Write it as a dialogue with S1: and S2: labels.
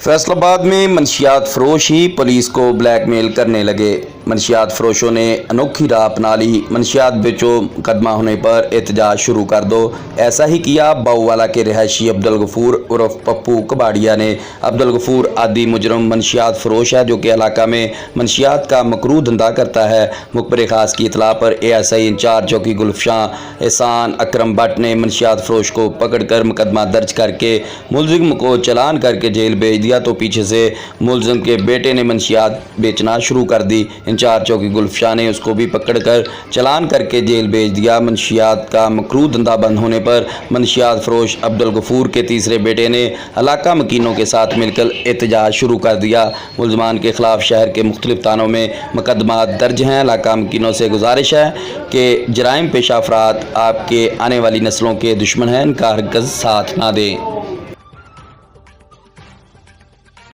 S1: फैसलाबाद में मंशियात फरोश ही पुलिस को ब्लैकमेल करने लगे। मंशियात फरोशों ने अनोखी राह अपना ली। मंशियात बेचो, मुकदमा होने पर एहतजाज शुरू कर दो। ऐसा ही किया बाऊवाला के रिहायशी अब्दुल गफूर उर्फ पप्पू कबाड़िया ने। अब्दुल गफूर आदि मुजरम मंशियात फरोश है जो कि इलाका में मंशियात का मकरू धंधा करता है। मुखबिर खास की इतला पर ASI इंचार्ज चौकी गुलफशां एहसान अकरम भट्ट ने मंशियात फरोश को पकड़कर मुकदमा दर्ज करके मुलजिम को चलान करके जेल भेज दिया तो पीछे से मुलजिम के बेटे ने मंशियात बेचना शुरू कर दी। इंचार्ज चौकी गुलफशां ने उसको भी पकड़कर चलान करके जेल भेज दिया। मंशियात का मकरू धंधा बंद होने पर मंशियात फरोश अब्दुल गफूर के तीसरे बेटे ने इलाका मकीनों के साथ मिलकर एहतजाज शुरू कर दिया। मुलजमान के खिलाफ शहर के मुख्तलिफ थानों में मुकदमा दर्ज हैं। इलाका मकीनों से गुजारिश है कि जराइम पेशा अफराद आपके आने वाली नस्लों के दुश्मन हैं, इनका हरगिज़ साथ ना दें।